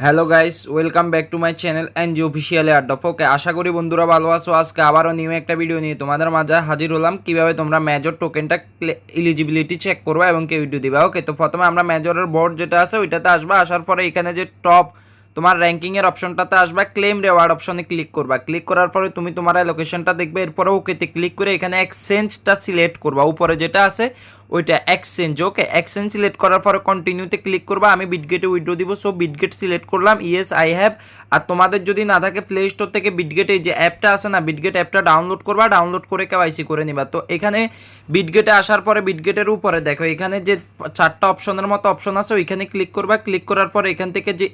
Hello guys, welcome back to my channel NG official airdrop. Okay, আশা করি বন্ধুরা ভালো আছো। আজকে আবারও নিউ একটা ভিডিও নিয়ে তোমাদের মাঝে হাজির হলাম, কিভাবে তোমরা মেজর টোকেনটা এলিজিবিলিটি চেক করবা এবং কে ভিডিও দিবা। ওকে, তো প্রথমে আমরা মেজরের বোর্ড যেটা আছে ওইটাতে আসবা। আসার পরে এখানে যে টপ তোমার র্যাঙ্কিংয়ের অপশনটাতে আসবা, ক্লেম রেওয়ার্ড অপশনে ক্লিক করবা। ক্লিক করার পরে তুমি তোমার লোকেশনটা দেখবে, এরপরে ওকেতে ক্লিক করে এখানে এক্সচেঞ্জটা সিলেক্ট করবা। উপরে যেটা আছে ওইটা এক্সচেঞ্জ। ওকে, এক্সচেঞ্জ সিলেক্ট করার পরে কন্টিনিউতে ক্লিক করবা। আমি বিটগেটে উইথড্র দিব, সো বিটগেট সিলেক্ট করলাম, ইয়েস আই হ্যাভ। আর তোমাদের যদি না থাকে প্লে স্টোর থেকে বিটগেটে যে অ্যাপটা আছে না, বিটগেট অ্যাপটা ডাউনলোড করবা, ডাউনলোড করে কেওয়াইসি করে নিবা। তো এখানে বিটগেটে আসার পরে বিটগেটের উপরে দেখো এখানে যে চারটা অপশনের মতো অপশন আছে ওইখানে ক্লিক করবা। ক্লিক করার পরে এখান থেকে যে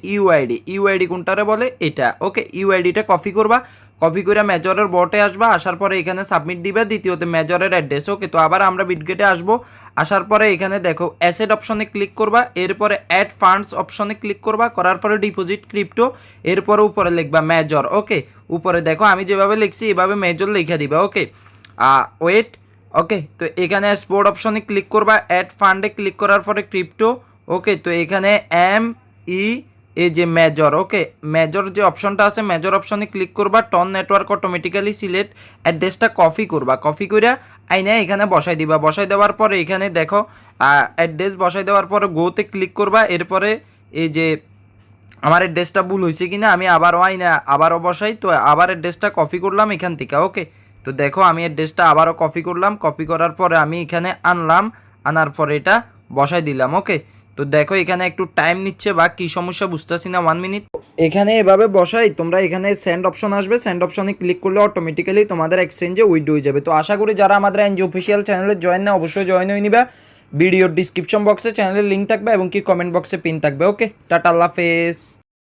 ইউআইডি কোনটারে বলে এটা। ওকে, ইউআইডিটা কপি করবা, কপি করে মেজরের বটে আসবা। আসার পরে এখানে সাবমিট দিবা, দ্বিতীয়তে মেজরের অ্যাড্রেস। ওকে, তো আবার আমরা বিটগেটে আসবো। আসার পরে এখানে দেখো অ্যাসেট অপশনে ক্লিক করবা, এরপরে অ্যাড ফান্ডস অপশনে ক্লিক করবা, করার পরে ডিপোজিট ক্রিপ্টো, এরপরে উপরে লিখবা মেজর। ওকে, উপরে দেখো আমি যেভাবে লিখছি এভাবে মেজর লিখে দিবা। ওকে, ওয়েট। ওকে, তো এখানে স্পোর্ট অপশনে ক্লিক করবা, অ্যাড ফান্ডে ক্লিক করার পরে ক্রিপ্টো। ওকে, তো এখানে ই এই যে মেজর। ওকে, মেজর যে অপশনটা আছে মেজর অপশনে ক্লিক করবা, টন নেটওয়ার্ক অটোমেটিক্যালি সিলেক্ট, অ্যাড্রেসটা কপি করবা, কপি করে আইনে এখানে বসাই দিবা। বসাই দেওয়ার পরে এখানে দেখো অ্যাড্রেস বসাই দেওয়ার পরে গোতে ক্লিক করবা। এরপরে এই যে আমার অ্যাড্রেসটা ভুল হয়েছে কিনা আমি আবারও আইনা আবারও বসাই, তো আবার অ্যাড্রেসটা কপি করলাম এখান থেকে। ওকে, তো দেখো আমি অ্যাড্রেসটা আবারও কপি করলাম, কপি করার পরে আমি এখানে আনলাম, আনার পরে এটা বসাই দিলাম। ওকে, তো দেখো এখানে একটু টাইম নিচ্ছে বা কি সমস্যা বুঝতেছি না, 1 মিনিট। এখানে এভাবে বসাই তোমরা এখানে সেন্ড অপশন আসবে, সেন্ড অপশনে ক্লিক করলে অটোমেটিক্যালি তোমাদের এক্সচেঞ্জে উইথড্র হয়ে যাবে। তো আশা করি যারা আমাদের এনজি অফিসিয়াল চ্যানেলে জয়েন না অবশ্যই জয়েন হয়ে নিবা। ভিডিওর ডিসক্রিপশন বক্সে চ্যানেলের লিঙ্ক থাকবে এবং কি কমেন্ট বক্সে পিন থাকবে। ওকে, টাটা, আল্লাহ হাফেজ।